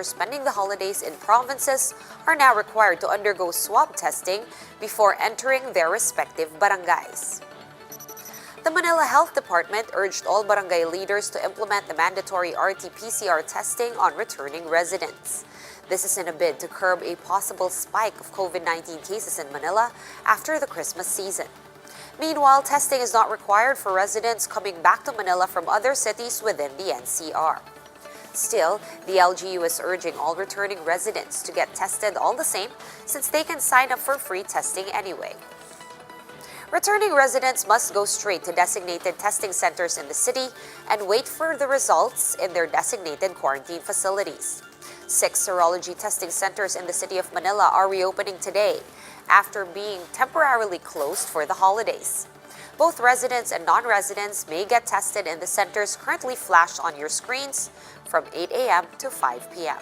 spending the holidays in provinces are now required to undergo swab testing before entering their respective barangays. The Manila Health Department urged all barangay leaders to implement the mandatory RT-PCR testing on returning residents. This is in a bid to curb a possible spike of COVID-19 cases in Manila after the Christmas season. Meanwhile, testing is not required for residents coming back to Manila from other cities within the NCR. Still, the LGU is urging all returning residents to get tested all the same since they can sign up for free testing anyway. Returning residents must go straight to designated testing centers in the city and wait for the results in their designated quarantine facilities. 6 serology testing centers in the city of Manila are reopening today after being temporarily closed for the holidays. Both residents and non-residents may get tested in the centers currently flashed on your screens from 8 a.m. to 5 p.m.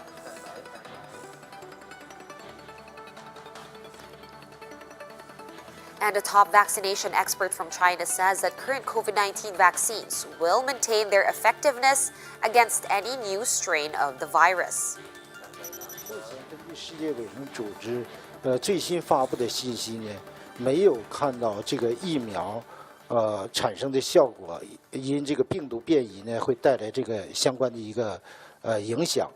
And a top vaccination expert from China says that current COVID-19 vaccines will maintain their effectiveness against any new strain of the virus. 世界卫生组织最新发布的信息呢，没有看到这个疫苗产生的效果，因这个病毒变异呢会带来这个相关的一个影响。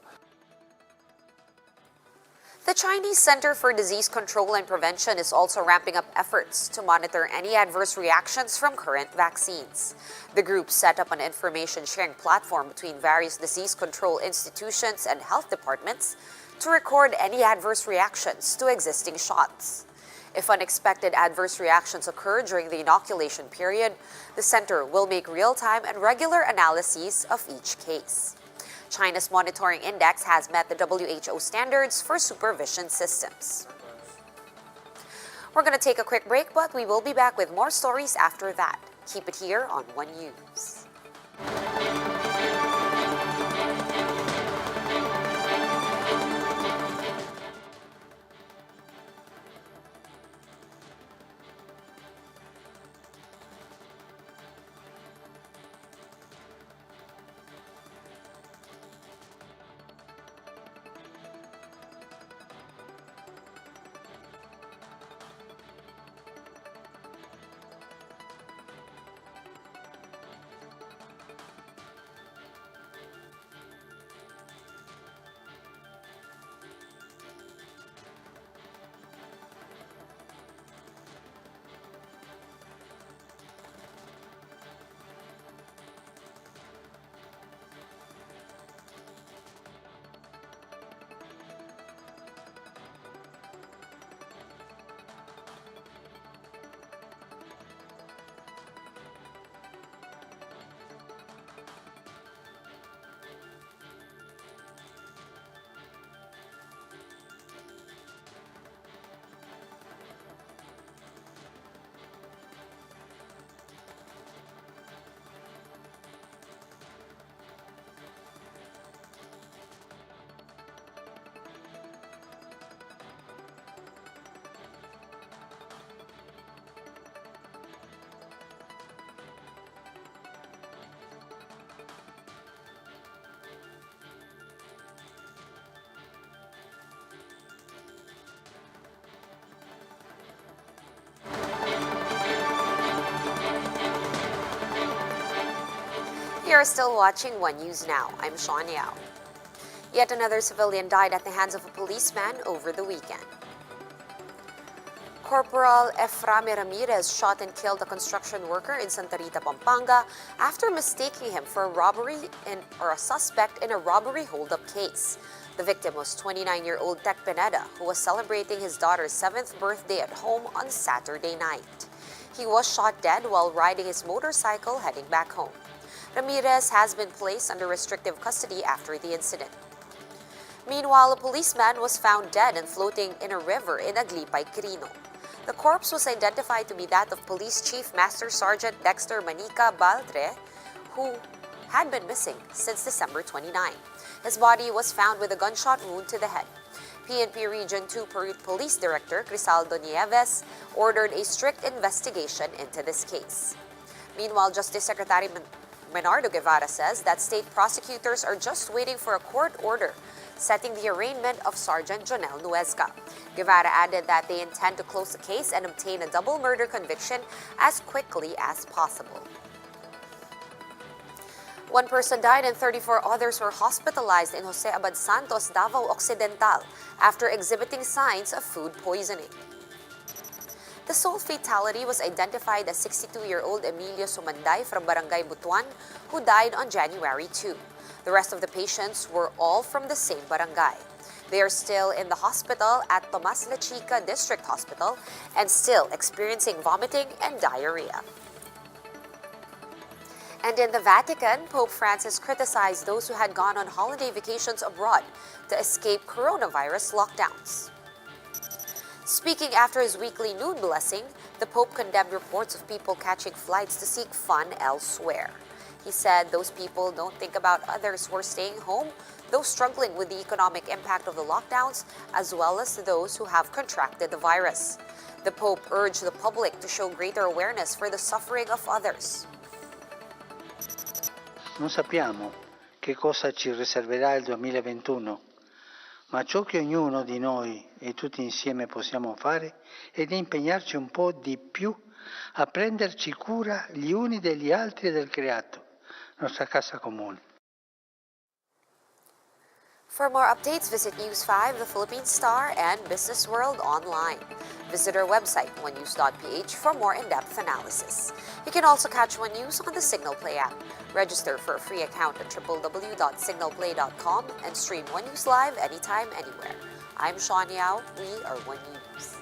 The Chinese Center for Disease Control and Prevention is also ramping up efforts to monitor any adverse reactions from current vaccines. The group set up an information sharing platform between various disease control institutions and health departments to record any adverse reactions to existing shots. If unexpected adverse reactions occur during the inoculation period, the center will make real-time and regular analyses of each case. China's monitoring index has met the WHO standards for supervision systems. We're going to take a quick break, but we will be back with more stories after that. Keep it here on One News. You are still watching One News Now. I'm Sean Yao. Yet another civilian died at the hands of a policeman over the weekend. Corporal Efraime Ramirez shot and killed a construction worker in Santa Rita, Pampanga after mistaking him for a suspect in a robbery holdup case. The victim was 29-year-old Tech Pineda, who was celebrating his daughter's 7th birthday at home on Saturday night. He was shot dead while riding his motorcycle heading back home. Ramirez has been placed under restrictive custody after the incident. Meanwhile, a policeman was found dead and floating in a river in Aglipay, QUIRINO. The corpse was identified to be that of Police Chief Master Sergeant Dexter Manica Baldre, who had been missing since December 29. His body was found with a gunshot wound to the head. PNP Region 2 Police Director Crisaldo Nieves ordered a strict investigation into this case. Meanwhile, Justice Secretary Menardo Guevara says that state prosecutors are just waiting for a court order setting the arraignment of Sergeant Jonel Nuesca. Guevara added that they intend to close the case and obtain a double murder conviction as quickly as possible. One person died and 34 others were hospitalized in Jose Abad Santos, Davao Occidental after exhibiting signs of food poisoning. The sole fatality was identified as 62-year-old Emilio Sumanday from Barangay Butuan, who died on January 2. The rest of the patients were all from the same barangay. They are still in the hospital at Tomas La Chica District Hospital and still experiencing vomiting and diarrhea. And in the Vatican, Pope Francis criticized those who had gone on holiday vacations abroad to escape coronavirus lockdowns. Speaking after his weekly noon blessing, the Pope condemned reports of people catching flights to seek fun elsewhere. He said those people don't think about others who are staying home, those struggling with the economic impact of the lockdowns, as well as those who have contracted the virus. The Pope urged the public to show greater awareness for the suffering of others. Non sappiamo che cosa ci riserverà il 2021, ma ciò che ognuno di noi e tutti insieme possiamo fare è di impegnarci un po' di più a prenderci cura gli uni degli altri e del creato, nostra casa comune. For more updates, visit News 5, the Philippine Star, and Business World online. Visit our website, onenews.ph, for more in-depth analysis. You can also catch One News on the Signal Play app. Register for a free account at www.signalplay.com and stream One News live anytime, anywhere. I'm Sean Yao. We are One News.